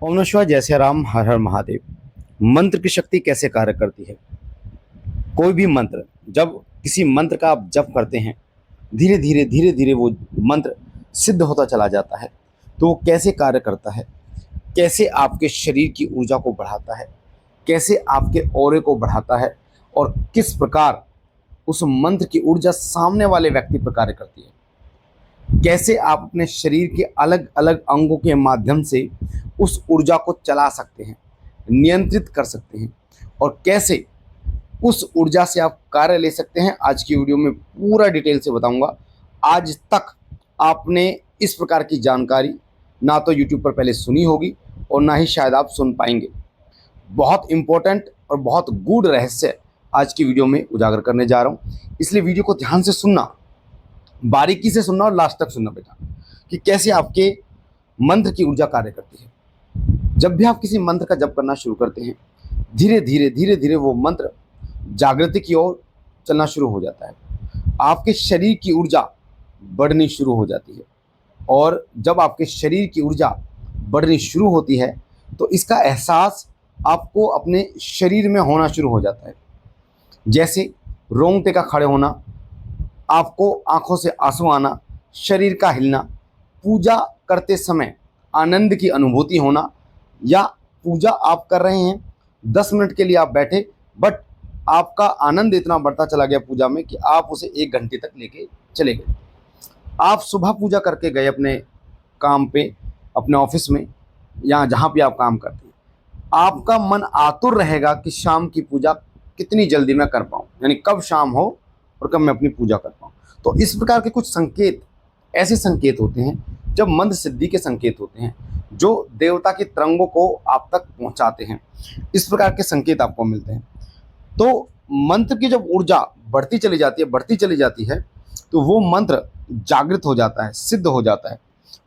ओम नमः शिवाय। जय श्री राम। हर हर महादेव। मंत्र की शक्ति कैसे कार्य करती है? कोई भी मंत्र, जब किसी मंत्र का आप जप करते हैं, धीरे धीरे वो मंत्र सिद्ध होता चला जाता है। तो वो कैसे कार्य करता है, कैसे आपके शरीर की ऊर्जा को बढ़ाता है, कैसे आपके ऑरे को बढ़ाता है, और किस प्रकार उस मंत्र की ऊर्जा सामने वाले व्यक्ति पर कार्य करती है, कैसे आप अपने शरीर के अलग अलग अंगों के माध्यम से उस ऊर्जा को चला सकते हैं, नियंत्रित कर सकते हैं, और कैसे उस ऊर्जा से आप कार्य ले सकते हैं, आज की वीडियो में पूरा डिटेल से बताऊंगा। आज तक आपने इस प्रकार की जानकारी ना तो यूट्यूब पर पहले सुनी होगी और ना ही शायद आप सुन पाएंगे। बहुत इंपॉर्टेंट और बहुत गूढ़ रहस्य आज की वीडियो में उजागर करने जा रहा हूं, इसलिए वीडियो को ध्यान से सुनना, बारीकी से सुनना और लास्ट तक सुनना बेटा, कि कैसे आपके मंत्र की ऊर्जा कार्य करती है। जब भी आप किसी मंत्र का जप करना शुरू करते हैं, धीरे धीरे वो मंत्र जागृति की ओर चलना शुरू हो जाता है। आपके शरीर की ऊर्जा बढ़नी शुरू हो जाती है, और जब आपके शरीर की ऊर्जा बढ़नी शुरू होती है तो इसका एहसास आपको अपने शरीर में होना शुरू हो जाता है। जैसे रोंगटे का खड़े होना, आपको आंखों से आंसू आना, शरीर का हिलना, पूजा करते समय आनंद की अनुभूति होना, या पूजा आप कर रहे हैं, 10 मिनट के लिए आप बैठे, बट आपका आनंद इतना बढ़ता चला गया पूजा में कि आप उसे 1 घंटे तक लेके चले गए। आप सुबह पूजा करके गए अपने काम पे, अपने ऑफिस में, या जहाँ भी आप काम करते हैं, आपका मन आतुर रहेगा कि शाम की पूजा कितनी जल्दी मैं कर पाऊँ, यानी कब शाम हो और कब मैं अपनी पूजा कर पाऊँ। तो इस प्रकार के कुछ संकेत, ऐसे संकेत होते हैं जब मंत्र सिद्धि के संकेत होते हैं, जो देवता की तरंगों को आप तक पहुंचाते हैं। इस प्रकार के संकेत आपको मिलते हैं। तो मंत्र की जब ऊर्जा बढ़ती चली जाती है, तो वो मंत्र जागृत हो जाता है, सिद्ध हो जाता है,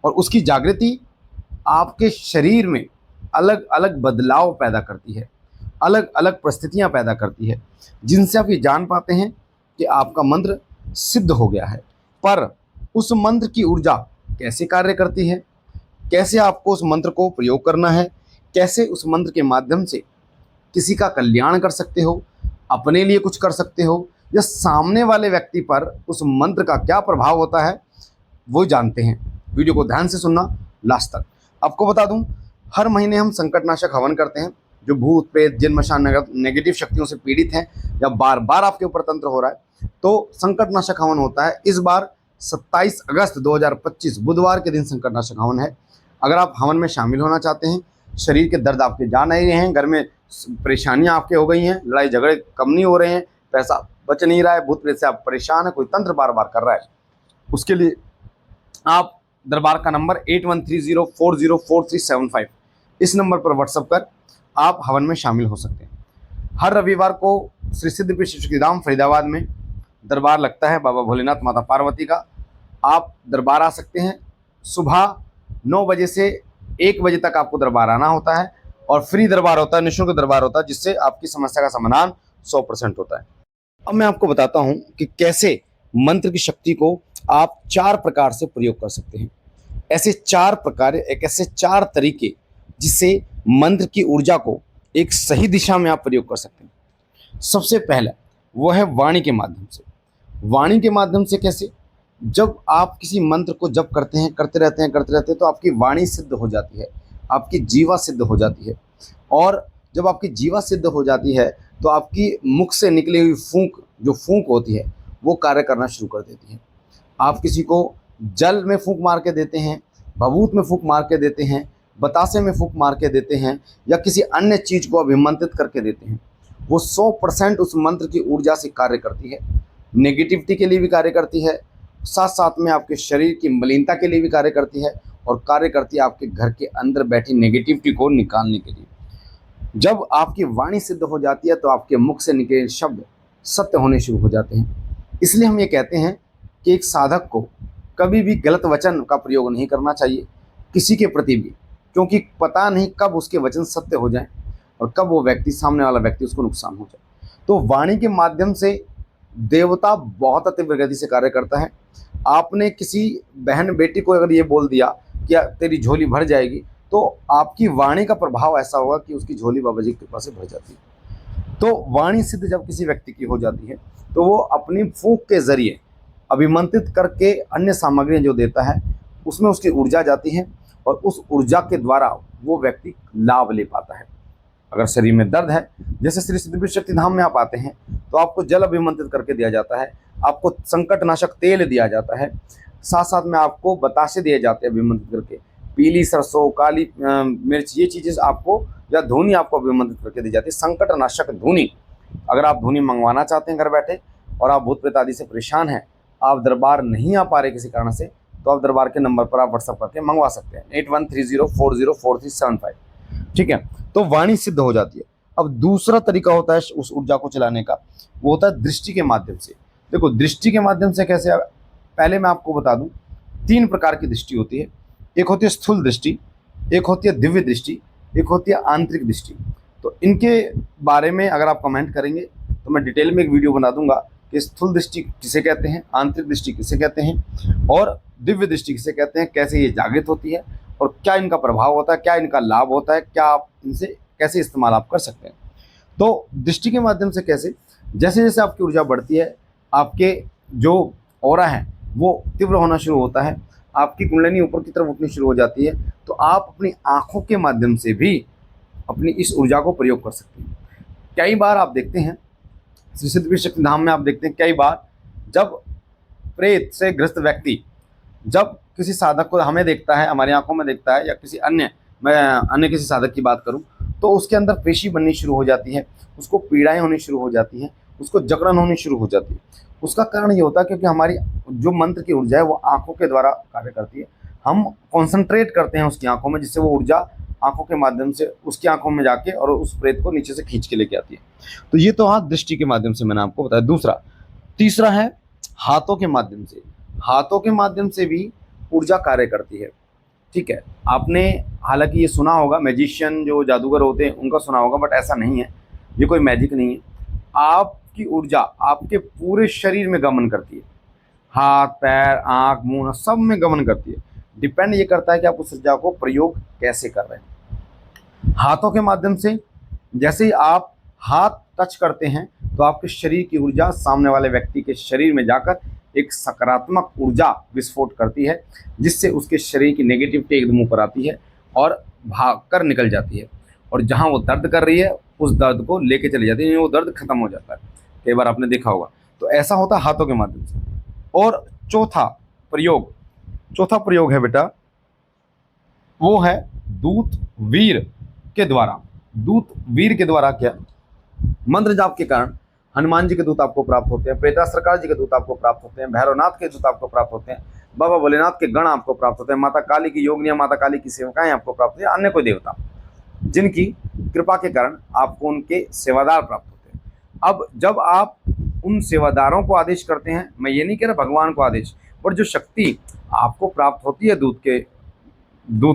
और उसकी जागृति आपके शरीर में अलग अलग बदलाव पैदा करती है, अलग अलग परिस्थितियां पैदा करती है, जिनसे आप ये जान पाते हैं कि आपका मंत्र सिद्ध हो गया है। पर उस मंत्र की ऊर्जा कैसे कार्य करती है, कैसे आपको उस मंत्र को प्रयोग करना है, कैसे उस मंत्र के माध्यम से किसी का कल्याण कर सकते हो, अपने लिए कुछ कर सकते हो, या सामने वाले व्यक्ति पर उस मंत्र का क्या प्रभाव होता है, वो जानते हैं। वीडियो को ध्यान से सुनना लास्ट तक। आपको बता दूं, हर महीने हम संकटनाशक हवन करते हैं। जो भूत प्रेत जिन मशान नेगेटिव शक्तियों से पीड़ित हैं, या बार बार आपके ऊपर तंत्र हो रहा है, तो संकटनाशक हवन होता है। इस बार 27 अगस्त 2025 बुधवार के दिन संकटनाशक हवन है। अगर आप हवन में शामिल होना चाहते हैं, शरीर के दर्द आपके जा नहीं रहे हैं, घर में परेशानियां आपके हो गई हैं, लड़ाई झगड़े कम नहीं हो रहे हैं, पैसा बच नहीं रहा है, भूत प्रेत से आप परेशान है, कोई तंत्र बार बार कर रहा है, उसके लिए आप दरबार का नंबर 8130404375, इस नंबर पर व्हाट्सएप कर आप हवन में शामिल हो सकते हैं। हर रविवार को श्री सिद्धपीठ शक्तिधाम फरीदाबाद में दरबार लगता है बाबा भोलेनाथ माता पार्वती का। आप दरबार आ सकते हैं। सुबह 9 बजे से 1 बजे तक आपको दरबार आना होता है, और फ्री दरबार होता है, निःशुल्क दरबार होता है, जिससे आपकी समस्या का समाधान 100% होता है। अब मैं आपको बताता हूं कि कैसे मंत्र की शक्ति को आप 4 प्रकार से प्रयोग कर सकते हैं। ऐसे 4 प्रकार, एक ऐसे 4 तरीके जिससे मंत्र की ऊर्जा को एक सही दिशा में आप प्रयोग कर सकते हैं। सबसे पहला वो है वाणी के माध्यम से। वाणी के माध्यम से कैसे? जब आप किसी मंत्र को जप करते हैं, करते रहते हैं, तो आपकी वाणी सिद्ध हो जाती है, आपकी जीवा सिद्ध हो जाती है, और जब आपकी जीवा सिद्ध हो जाती है तो आपकी मुख से निकली हुई फूंक, जो फूंक होती है, वो कार्य करना शुरू कर देती है। आप किसी को जल में फूंक मार के देते हैं, भभूत में फूंक मार के देते हैं, बतासे में फूंक मार के देते हैं, या किसी अन्य चीज को अभिमंत्रित करके देते हैं, वो 100% उस मंत्र की ऊर्जा से कार्य करती है। नेगेटिविटी के लिए भी कार्य करती है, साथ साथ में आपके शरीर की मलिनता के लिए भी कार्य करती है, और कार्य करती है आपके घर के अंदर बैठी नेगेटिविटी को निकालने के लिए। जब आपकी वाणी सिद्ध हो जाती है तो आपके मुख से निकले शब्द सत्य होने शुरू हो जाते हैं। इसलिए हम ये कहते हैं कि एक साधक को कभी भी गलत वचन का प्रयोग नहीं करना चाहिए किसी के प्रति भी, क्योंकि पता नहीं कब उसके वचन सत्य हो जाएं और कब वो व्यक्ति, सामने वाला व्यक्ति, उसको नुकसान हो जाए। तो वाणी के माध्यम से देवता बहुत तीव्र गति से कार्य करता है। आपने किसी बहन बेटी को अगर ये बोल दिया कि तेरी झोली भर जाएगी, तो आपकी वाणी का प्रभाव ऐसा होगा कि उसकी झोली बाबा जी की कृपा से भर जाती है। तो वाणी सिद्ध जब किसी व्यक्ति की हो जाती है तो वो अपनी फूंक के जरिए अभिमंत्रित करके अन्य सामग्रियां जो देता है उसमें उसकी ऊर्जा जाती है और उस ऊर्जा के द्वारा वो व्यक्ति लाभ ले पाता है। अगर शरीर में दर्द है, जैसे श्री सिद्धि शक्ति धाम में आप आते हैं तो आपको जल अभिमंत्रित करके दिया जाता है, आपको संकटनाशक तेल दिया जाता है, साथ साथ में आपको बतासे दिए जाते हैं अभिमंत्रित करके, पीली सरसों, काली मिर्च, ये चीज़ें आपको, या धुनी आपको अभिमंत्रित करके दी जाती है। संकटनाशक धुनी, अगर आप धुनी मंगवाना चाहते हैं घर बैठे और आप भूत प्रेत आदि से परेशान हैं, आप दरबार नहीं आ पा रहे किसी कारण से, तो आप दरबार के नंबर पर आप व्हाट्सअप करके मंगवा सकते हैं 8130404375। ठीक है, तो वाणी सिद्ध हो जाती है। अब दूसरा तरीका होता है उस ऊर्जा को चलाने का, वो होता है दृष्टि के माध्यम से। देखो दृष्टि के माध्यम से कैसे, पहले मैं आपको बता दूं, 3 प्रकार की दृष्टि होती है। एक होती है स्थूल दृष्टि, एक होती है दिव्य दृष्टि, एक होती है आंतरिक दृष्टि। तो इनके बारे में अगर आप कमेंट करेंगे तो मैं डिटेल में एक वीडियो बना दूंगा कि स्थूल दृष्टि किसे कहते हैं, आंतरिक दृष्टि किसे कहते हैं और दिव्य दृष्टि किसे कहते हैं, कैसे ये जागृत होती है और क्या इनका प्रभाव होता है, क्या इनका लाभ होता है, क्या आप इनसे कैसे इस्तेमाल आप कर सकते हैं। तो दृष्टि के माध्यम से कैसे, जैसे जैसे आपकी ऊर्जा बढ़ती है, आपके जो ऑरा है वो तीव्र होना शुरू होता है, आपकी कुंडलिनी ऊपर की तरफ उठनी शुरू हो जाती है, तो आप अपनी आँखों के माध्यम से भी अपनी इस ऊर्जा को प्रयोग कर सकते हैं। कई बार आप देखते हैं श्री सिद्धि शक्ति धाम में, आप देखते हैं कई बार जब प्रेत से ग्रस्त व्यक्ति जब किसी साधक को हमें देखता है, हमारी आंखों में देखता है, या किसी अन्य, मैं अन्य किसी साधक की बात करूं, तो उसके अंदर पेशी बननी शुरू हो जाती है, उसको पीड़ाएं होनी शुरू हो जाती हैं, उसको जकड़न होनी शुरू हो जाती है। उसका कारण ये होता है क्योंकि हमारी जो मंत्र की ऊर्जा है वो आंखों के द्वारा कार्य करती है। हम कॉन्सेंट्रेट करते हैं उसकी आंखों में, जिससे वो ऊर्जा आंखों के माध्यम से उसकी आंखों में जाके और उस प्रेत को नीचे से खींच के लेके आती है। तो ये तो हाँ दृष्टि के माध्यम से मैंने आपको बताया। दूसरा, तीसरा है हाथों के माध्यम से। हाथों के माध्यम से भी ऊर्जा कार्य करती है। ठीक है, आपने हालांकि ये सुना होगा, मैजिशियन जो जादूगर होते हैं उनका सुना होगा, बट ऐसा नहीं है, ये कोई मैजिक नहीं है। आपकी ऊर्जा आपके पूरे शरीर में गमन करती है, हाथ, पैर, आँख, मुंह, सब में गमन करती है। डिपेंड ये करता है कि आप उस ऊर्जा को प्रयोग कैसे कर रहे हैं। हाथों के माध्यम से जैसे ही आप हाथ टच करते हैं तो आपके शरीर की ऊर्जा सामने वाले व्यक्ति के शरीर में जाकर एक सकारात्मक ऊर्जा विस्फोट करती है, जिससे उसके शरीर की नेगेटिविटी एकदम ऊपर आती है और भाग कर निकल जाती है, और जहां वो दर्द कर रही है उस दर्द को लेके चली जाती है, वो दर्द खत्म हो जाता है। कई बार आपने देखा होगा। तो ऐसा होता है हाथों के माध्यम से। और चौथा प्रयोग है बेटा, वो है दूत वीर के द्वारा। दूत वीर के द्वारा क्या, मंत्र जाप के कारण हनुमान जी के दूत आपको प्राप्त होते हैं, प्रेतास्त्रकार जी के दूत आपको प्राप्त होते हैं, भैरवनाथ के दूत आपको प्राप्त होते हैं, बाबा भोलेनाथ के गण आपको प्राप्त होते हैं, माता काली की योगिनियां, माता काली की सेवकाएं आपको प्राप्त होती हैं, अन्य कोई देवता जिनकी कृपा के कारण आपको उनके सेवादार प्राप्त होते हैं। अब जब आप उन सेवादारों को आदेश करते हैं, मैं ये नहीं कह रहा भगवान को आदेश, पर जो शक्ति आपको प्राप्त होती है दूत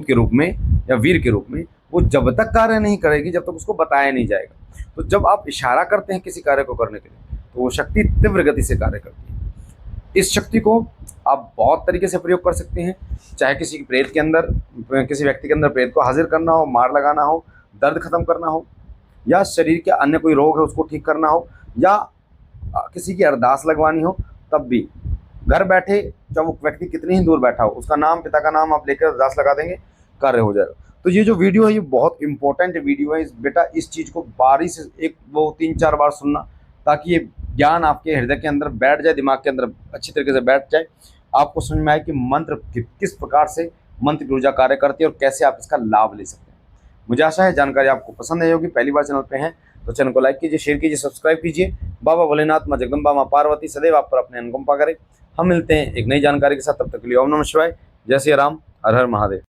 के रूप में या वीर के रूप में, वो जब तक कार्य नहीं करेगी जब तक उसको बताया नहीं जाएगा। तो जब आप इशारा करते हैं किसी कार्य को करने के लिए तो वो शक्ति तीव्र गति से कार्य करती है। इस शक्ति को आप बहुत तरीके से प्रयोग कर सकते हैं, चाहे किसी प्रेत के अंदर, किसी व्यक्ति के अंदर प्रेत को हाजिर करना हो, मार लगाना हो, दर्द खत्म करना हो, या शरीर के अन्य कोई रोग है उसको ठीक करना हो, या किसी की अरदास लगवानी हो, तब भी घर बैठे, जब वो व्यक्ति कितनी ही दूर बैठा हो, उसका नाम, पिता का नाम आप लेकर अरदास लगा देंगे, कार्य हो जाएगा। तो ये जो वीडियो है ये बहुत इंपॉर्टेंट वीडियो है। बेटा इस चीज़ को बारी से 1-2-3-4 बार सुनना, ताकि ये ज्ञान आपके हृदय के अंदर बैठ जाए, दिमाग के अंदर अच्छी तरीके से बैठ जाए, आपको समझ में आए कि मंत्र किस प्रकार से मंत्र की ऊर्जा कार्य करती है और कैसे आप इसका लाभ ले सकते हैं। मुझे आशा है जानकारी आपको पसंद आई होगी। पहली बार चैनल पे हैं तो चैनल को लाइक कीजिए, शेयर कीजिए, सब्सक्राइब कीजिए। बाबा भोलेनाथ, माँ जगदम्बा, माँ पार्वती सदैव आप पर अपने अनुकंपा करें। हम मिलते हैं एक नई जानकारी के साथ, तब तक के लिए ओम नमः शिवाय, जय श्री राम, हर हर महादेव।